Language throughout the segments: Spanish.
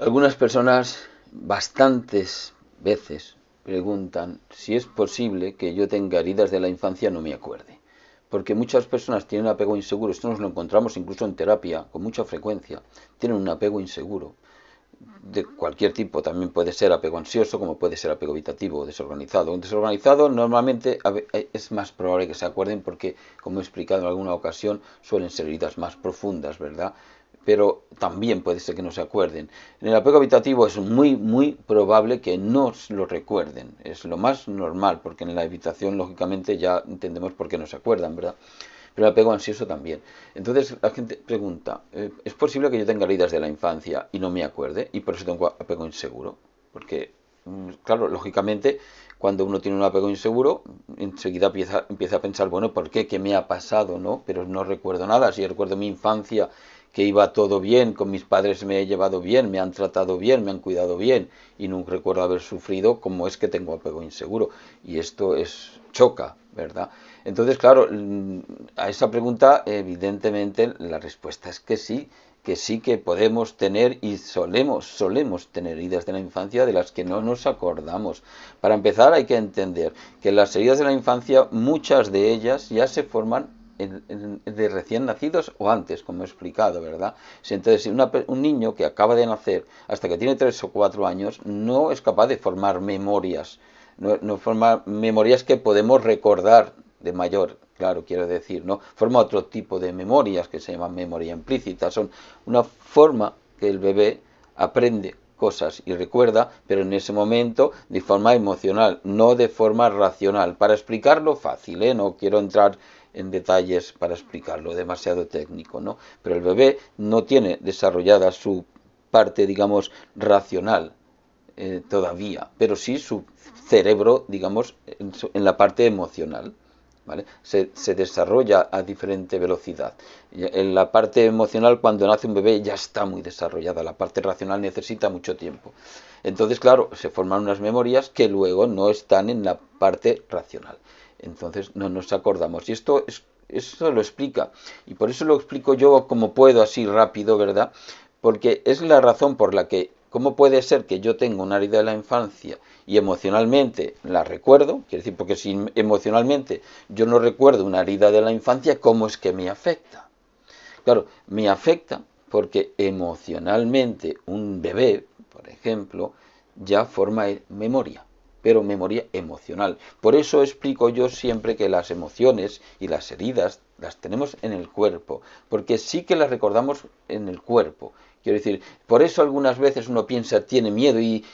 Algunas personas bastantes veces preguntan si es posible que yo tenga heridas de la infancia y no me acuerde. Porque muchas personas tienen apego inseguro, esto nos lo encontramos incluso en terapia con mucha frecuencia, tienen un apego inseguro de cualquier tipo, también puede ser apego ansioso como puede ser apego evitativo o desorganizado. Un desorganizado normalmente es más probable que se acuerden porque, como he explicado en alguna ocasión, suelen ser heridas más profundas, ¿verdad? Pero también puede ser que no se acuerden. En el apego habitativo es muy probable que no lo recuerden. Es lo más normal, porque en la evitación, lógicamente, ya entendemos por qué no se acuerdan, ¿verdad? Pero el apego ansioso también. Entonces la gente pregunta, ¿es posible que yo tenga heridas de la infancia y no me acuerde? Y por eso tengo apego inseguro. Porque, claro, lógicamente, cuando uno tiene un apego inseguro, enseguida empieza a pensar, bueno, ¿por qué? ¿Qué me ha pasado? ¿No? Pero no recuerdo nada. Si recuerdo mi infancia, que iba todo bien, con mis padres me he llevado bien, me han tratado bien, me han cuidado bien, y no recuerdo haber sufrido, ¿cómo es que tengo apego inseguro? Y esto choca, ¿verdad? Entonces, claro, a esa pregunta, evidentemente, la respuesta es que sí que podemos tener y solemos tener heridas de la infancia de las que no nos acordamos. Para empezar, hay que entender que las heridas de la infancia, muchas de ellas ya se forman de recién nacidos o antes, como he explicado, ¿verdad? Entonces, un niño que acaba de nacer hasta que tiene 3 o 4 años no es capaz de formar memorias, no forma memorias que podemos recordar de mayor, claro, quiero decir, ¿no? Forma otro tipo de memorias que se llaman memoria implícita, son una forma que el bebé aprende cosas y recuerda, pero en ese momento de forma emocional, no de forma racional. Para explicarlo fácil, ¿eh? No quiero entrar en detalles para explicarlo, demasiado técnico, ¿no? Pero el bebé no tiene desarrollada su parte, digamos, racional todavía, pero sí su cerebro, digamos, en la parte emocional. ¿Vale? Se desarrolla a diferente velocidad. En la parte emocional, cuando nace un bebé, ya está muy desarrollada. La parte racional necesita mucho tiempo. Entonces, claro, se forman unas memorias que luego no están en la parte racional. Entonces, no nos acordamos. Y esto lo explica. Y por eso lo explico yo como puedo, así rápido, ¿verdad? Porque es la razón por la que, ¿cómo puede ser que yo tenga una herida de la infancia y emocionalmente la recuerdo? Quiere decir, porque si emocionalmente yo no recuerdo una herida de la infancia, ¿cómo es que me afecta? Claro, me afecta porque emocionalmente un bebé, por ejemplo, ya forma memoria, pero memoria emocional. Por eso explico yo siempre que las emociones y las heridas las tenemos en el cuerpo, porque sí que las recordamos en el cuerpo. Quiero decir, por eso algunas veces uno piensa, tiene miedo y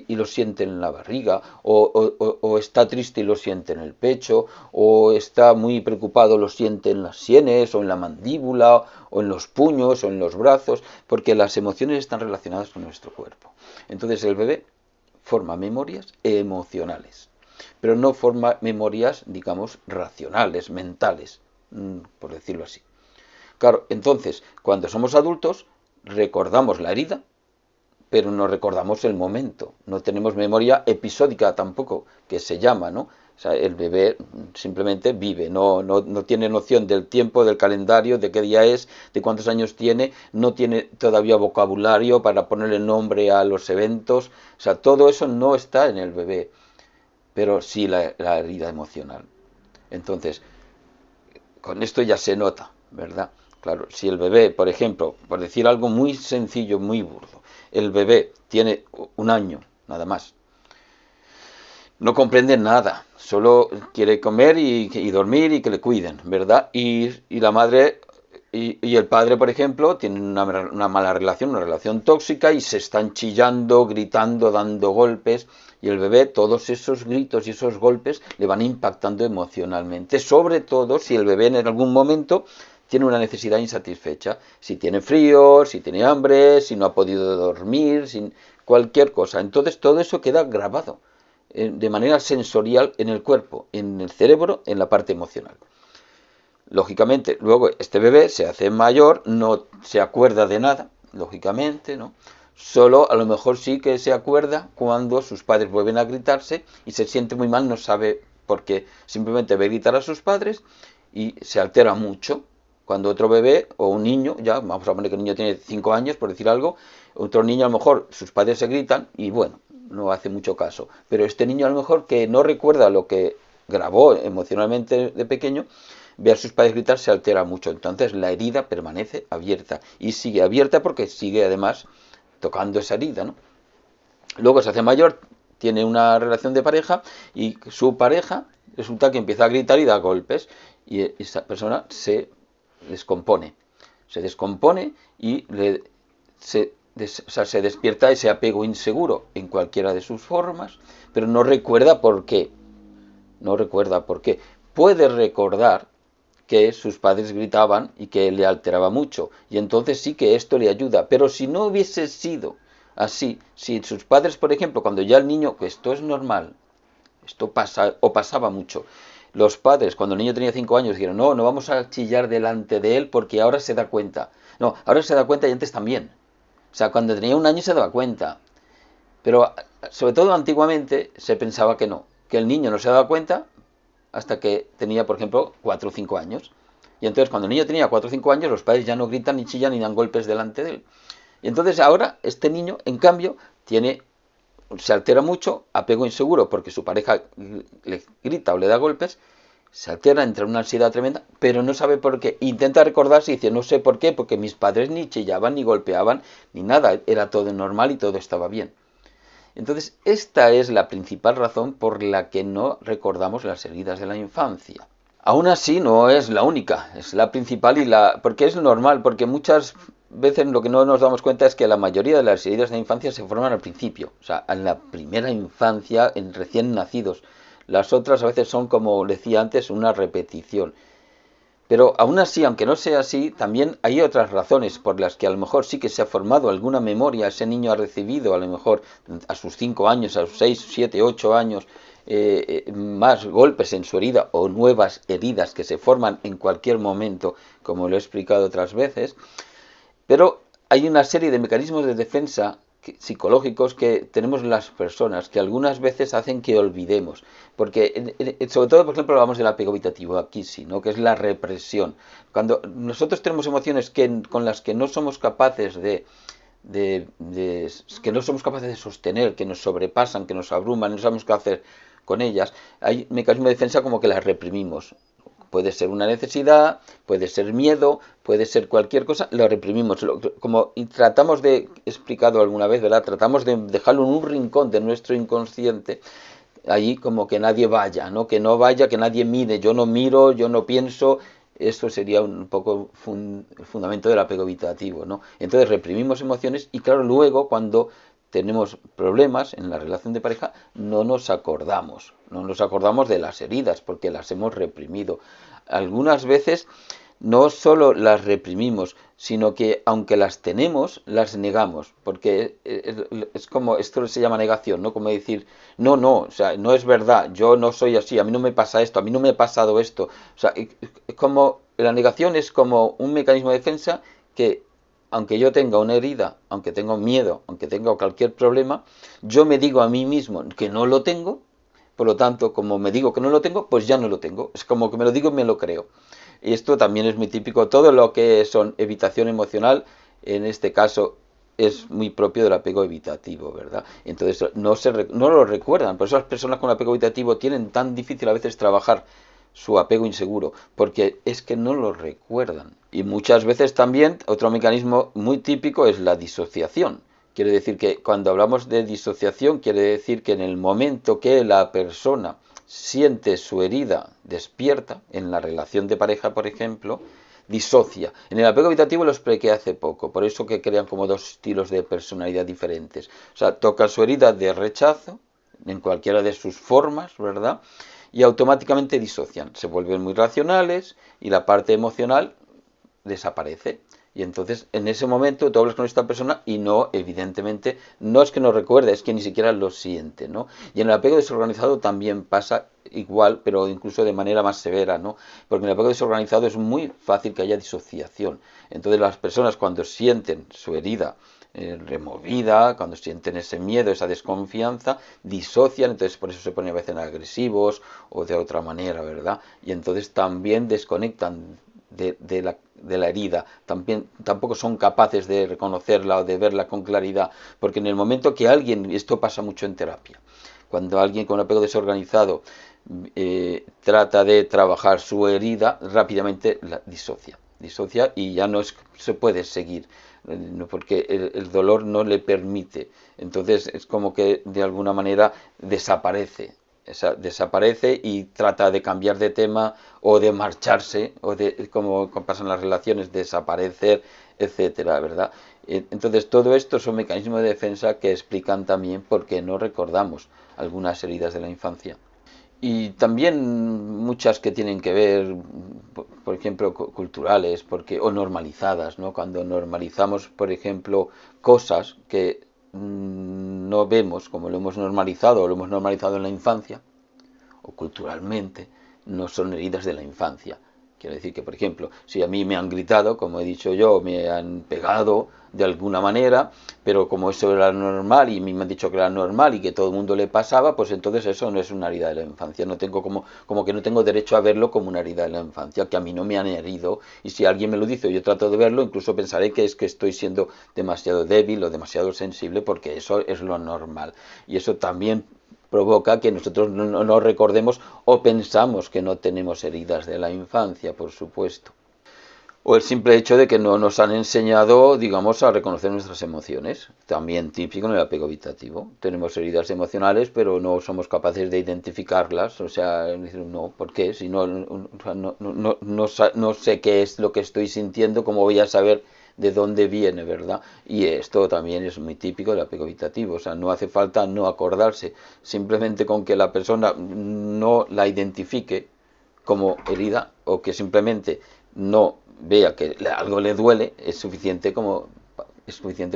lo siente en la barriga, o está triste y lo siente en el pecho, o está muy preocupado, lo siente en las sienes, o en la mandíbula, o en los puños, o en los brazos, porque las emociones están relacionadas con nuestro cuerpo. Entonces el bebé forma memorias emocionales, pero no forma memorias, digamos, racionales, mentales, por decirlo así. Claro, entonces, cuando somos adultos, recordamos la herida, pero no recordamos el momento. No tenemos memoria episódica tampoco, que se llama, ¿no? O sea, el bebé simplemente vive, no tiene noción del tiempo, del calendario, de qué día es, de cuántos años tiene, no tiene todavía vocabulario para ponerle nombre a los eventos. O sea, todo eso no está en el bebé, pero sí la herida emocional. Entonces, con esto ya se nota, ¿verdad? Claro, si el bebé, por ejemplo, por decir algo muy sencillo, muy burdo, el bebé tiene un año, nada más, no comprende nada, solo quiere comer y dormir y que le cuiden, ¿verdad? Y la madre y el padre, por ejemplo, tienen una mala relación, una relación tóxica y se están chillando, gritando, dando golpes. Y el bebé, todos esos gritos y esos golpes le van impactando emocionalmente, sobre todo si el bebé en algún momento tiene una necesidad insatisfecha, si tiene frío, si tiene hambre, si no ha podido dormir, sin cualquier cosa. Entonces todo eso queda grabado de manera sensorial en el cuerpo, en el cerebro, en la parte emocional. Lógicamente, luego este bebé se hace mayor, no se acuerda de nada, lógicamente, ¿no? Solo a lo mejor sí que se acuerda cuando sus padres vuelven a gritarse y se siente muy mal, no sabe por qué. Simplemente ve gritar a sus padres y se altera mucho, Cuando otro bebé o un niño, ya vamos a poner que el niño tiene 5 años, por decir algo, otro niño a lo mejor sus padres se gritan y bueno, no hace mucho caso. Pero este niño a lo mejor que no recuerda lo que grabó emocionalmente de pequeño, ve a sus padres gritar, se altera mucho. Entonces la herida permanece abierta y sigue abierta porque sigue además tocando esa herida, ¿no? Luego se hace mayor, tiene una relación de pareja y su pareja resulta que empieza a gritar y da golpes y esa persona se descompone. Se descompone y o sea, se despierta ese apego inseguro en cualquiera de sus formas, pero no recuerda por qué. No recuerda por qué. Puede recordar que sus padres gritaban y que le alteraba mucho, y entonces sí que esto le ayuda. Pero si no hubiese sido así, si sus padres, por ejemplo, cuando ya el niño, que esto es normal, esto pasa o pasaba mucho, los padres, cuando el niño tenía 5 años, dijeron, no, no vamos a chillar delante de él porque ahora se da cuenta. No, ahora se da cuenta y antes también. O sea, cuando tenía 1 año se daba cuenta. Pero sobre todo antiguamente se pensaba que no, que el niño no se daba cuenta hasta que tenía, por ejemplo, 4 o 5 años. Y entonces cuando el niño tenía 4 o 5 años, los padres ya no gritan ni chillan ni dan golpes delante de él. Y entonces ahora este niño, en cambio, se altera mucho, apego inseguro porque su pareja le grita o le da golpes, se altera, entra en una ansiedad tremenda, pero no sabe por qué. Intenta recordarse y dice, no sé por qué, porque mis padres ni chillaban, ni golpeaban, ni nada, era todo normal y todo estaba bien. Entonces, esta es la principal razón por la que no recordamos las heridas de la infancia. Aún así, no es la única, es la principal porque es normal, porque muchas veces lo que no nos damos cuenta es que la mayoría de las heridas de la infancia se forman al principio, o sea, en la primera infancia, en recién nacidos. Las otras a veces son, como decía antes, una repetición. Pero aún así, aunque no sea así, también hay otras razones por las que a lo mejor sí que se ha formado alguna memoria, ese niño ha recibido a lo mejor a sus 5 años, a sus 6, 7, 8 años, más golpes en su herida o nuevas heridas que se forman en cualquier momento, como lo he explicado otras veces. Pero hay una serie de mecanismos de defensa psicológicos que tenemos las personas que algunas veces hacen que olvidemos. Porque, sobre todo, por ejemplo, hablamos del apego evitativo, aquí sí, ¿no? Que es la represión. Cuando nosotros tenemos emociones con las que no somos capaces que no somos capaces de sostener, que nos sobrepasan, que nos abruman, no sabemos qué hacer con ellas, hay mecanismos de defensa como que las reprimimos. Puede ser una necesidad, puede ser miedo, puede ser cualquier cosa, lo reprimimos. Como tratamos de, he explicado alguna vez, ¿verdad? Tratamos de dejarlo en un rincón de nuestro inconsciente, allí como que nadie vaya, ¿no? Que no vaya, que nadie mire, yo no miro, yo no pienso. Esto sería un poco el fundamento del apego evitativo, ¿no? Entonces reprimimos emociones y claro, luego cuando tenemos problemas en la relación de pareja, no nos acordamos de las heridas porque las hemos reprimido. Algunas veces no solo las reprimimos, sino que aunque las tenemos, las negamos, porque es como, esto se llama negación, ¿no? Como decir, no, no, o sea, no es verdad, yo no soy así, a mí no me pasa esto, a mí no me ha pasado esto. O sea, es como, la negación es como un mecanismo de defensa que aunque yo tenga una herida, aunque tenga miedo, aunque tenga cualquier problema, yo me digo a mí mismo que no lo tengo, por lo tanto, como me digo que no lo tengo, pues ya no lo tengo. Es como que me lo digo y me lo creo. Y esto también es muy típico. Todo lo que son evitación emocional, en este caso, es muy propio del apego evitativo, ¿verdad? Entonces no lo recuerdan. Por eso las personas con apego evitativo tienen tan difícil a veces trabajar su apego inseguro, porque es que no lo recuerdan. Y muchas veces también otro mecanismo muy típico es la disociación. Quiere decir que cuando hablamos de disociación, quiere decir que en el momento que la persona siente su herida despierta, en la relación de pareja, por ejemplo, disocia. En el apego evitativo lo expliqué hace poco, por eso que crean como dos estilos de personalidad diferentes. O sea, toca su herida de rechazo, en cualquiera de sus formas, ¿verdad? Y automáticamente disocian, se vuelven muy racionales y la parte emocional desaparece. Y entonces en ese momento tú hablas con esta persona y no, evidentemente, no es que no recuerde, es que ni siquiera lo siente, ¿no? Y en el apego desorganizado también pasa igual, pero incluso de manera más severa, ¿no? Porque en el apego desorganizado es muy fácil que haya disociación. Entonces las personas cuando sienten su herida removida, cuando sienten ese miedo, esa desconfianza, disocian, entonces por eso se ponen a veces agresivos o de otra manera, ¿verdad? Y entonces también desconectan de la herida, tampoco son capaces de reconocerla o de verla con claridad, porque en el momento que alguien, y esto pasa mucho en terapia, cuando alguien con un apego desorganizado trata de trabajar su herida, rápidamente la disocia y ya no se puede seguir, porque el dolor no le permite. Entonces es como que de alguna manera desaparece y trata de cambiar de tema o de marcharse, o de, como pasan las relaciones, desaparecer, etcétera, ¿verdad? Entonces todo esto son mecanismos de defensa que explican también por qué no recordamos algunas heridas de la infancia. Y también muchas que tienen que ver, por ejemplo, culturales, o normalizadas, ¿no? Cuando normalizamos, por ejemplo, cosas que no vemos, como lo hemos normalizado o lo hemos normalizado en la infancia, o culturalmente, no son heridas de la infancia. Quiero decir que, por ejemplo, si a mí me han gritado, como he dicho yo, me han pegado de alguna manera, pero como eso era normal y a mí me han dicho que era normal y que todo el mundo le pasaba, pues entonces eso no es una herida de la infancia. No tengo como que no tengo derecho a verlo como una herida de la infancia, que a mí no me han herido. Y si alguien me lo dice o yo trato de verlo, incluso pensaré que es que estoy siendo demasiado débil o demasiado sensible, porque eso es lo normal. Y eso también provoca que nosotros no recordemos o pensamos que no tenemos heridas de la infancia, por supuesto. O el simple hecho de que no nos han enseñado, digamos, a reconocer nuestras emociones. También típico en el apego evitativo. Tenemos heridas emocionales, pero no somos capaces de identificarlas. O sea, no, ¿por qué? Si no sé qué es lo que estoy sintiendo, ¿cómo voy a saber de dónde viene, verdad? Y esto también es muy típico del apego evitativo. O sea, no hace falta no acordarse. Simplemente con que la persona no la identifique como herida o que simplemente no vea que algo le duele es suficiente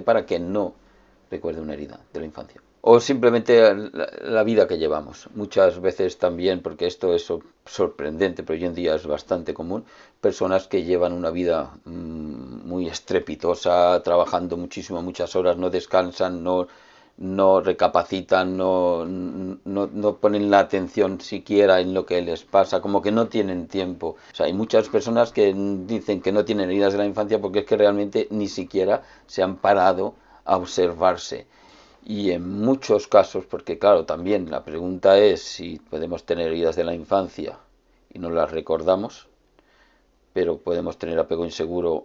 para que no recuerde una herida de la infancia. O simplemente la vida que llevamos. Muchas veces también, porque esto es sorprendente, pero hoy en día es bastante común, personas que llevan una vida muy estrepitosa, trabajando muchísimo, muchas horas, no descansan, no recapacitan, no ponen la atención siquiera en lo que les pasa, como que no tienen tiempo. O sea, hay muchas personas que dicen que no tienen heridas de la infancia porque es que realmente ni siquiera se han parado a observarse. Y en muchos casos, porque claro, también la pregunta es si podemos tener heridas de la infancia y no las recordamos, pero podemos tener apego inseguro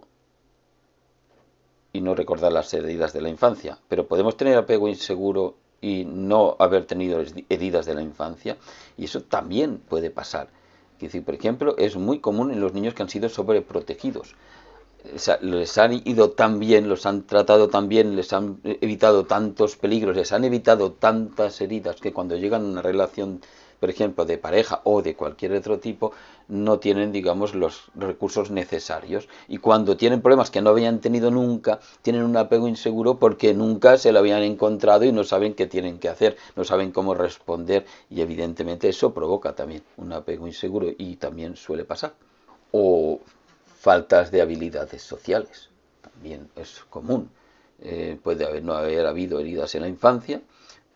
y no recordar las heridas de la infancia. Pero podemos tener apego inseguro y no haber tenido heridas de la infancia, y eso también puede pasar. Es decir, por ejemplo, es muy común en los niños que han sido sobreprotegidos. Les han ido tan bien, los han tratado tan bien, les han evitado tantos peligros, les han evitado tantas heridas, que cuando llegan a una relación, por ejemplo, de pareja o de cualquier otro tipo, no tienen, digamos, los recursos necesarios. Y cuando tienen problemas que no habían tenido nunca, tienen un apego inseguro porque nunca se lo habían encontrado y no saben qué tienen que hacer, no saben cómo responder, y evidentemente eso provoca también un apego inseguro y también suele pasar. O faltas de habilidades sociales, también es común. Puede no haber habido heridas en la infancia,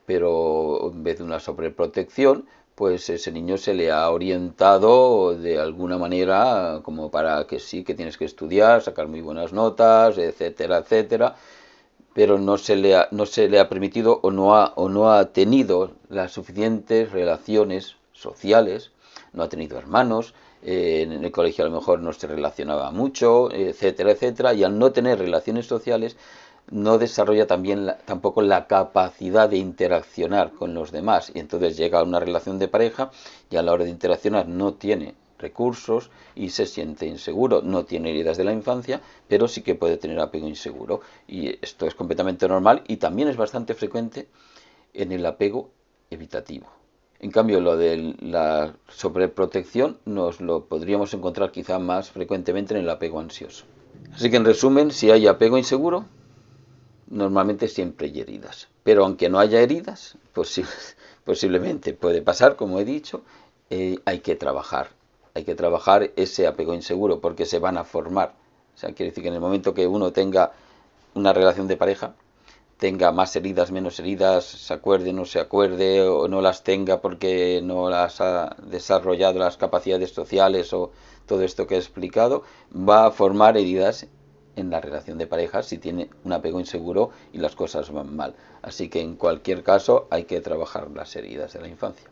pero en vez de una sobreprotección, pues ese niño se le ha orientado de alguna manera como para que sí, que tienes que estudiar, sacar muy buenas notas, etcétera, etcétera, pero no se le ha permitido o no ha tenido las suficientes relaciones sociales, no ha tenido hermanos, en el colegio a lo mejor no se relacionaba mucho, etcétera, etcétera, y al no tener relaciones sociales no desarrolla tampoco la capacidad de interaccionar con los demás, y entonces llega a una relación de pareja y a la hora de interaccionar no tiene recursos y se siente inseguro. No tiene heridas de la infancia, pero sí que puede tener apego inseguro, y esto es completamente normal y también es bastante frecuente en el apego evitativo. En cambio, lo de la sobreprotección nos lo podríamos encontrar quizá más frecuentemente en el apego ansioso. Así que en resumen, si hay apego inseguro, normalmente siempre hay heridas. Pero aunque no haya heridas, posiblemente puede pasar, como he dicho, hay que trabajar. Hay que trabajar ese apego inseguro porque se van a formar. O sea, quiere decir que en el momento que uno tenga una relación de pareja, tenga más heridas, menos heridas, se acuerde, no se acuerde, o no las tenga porque no las ha desarrollado las capacidades sociales o todo esto que he explicado, va a formar heridas en la relación de pareja si tiene un apego inseguro y las cosas van mal. Así que en cualquier caso hay que trabajar las heridas de la infancia.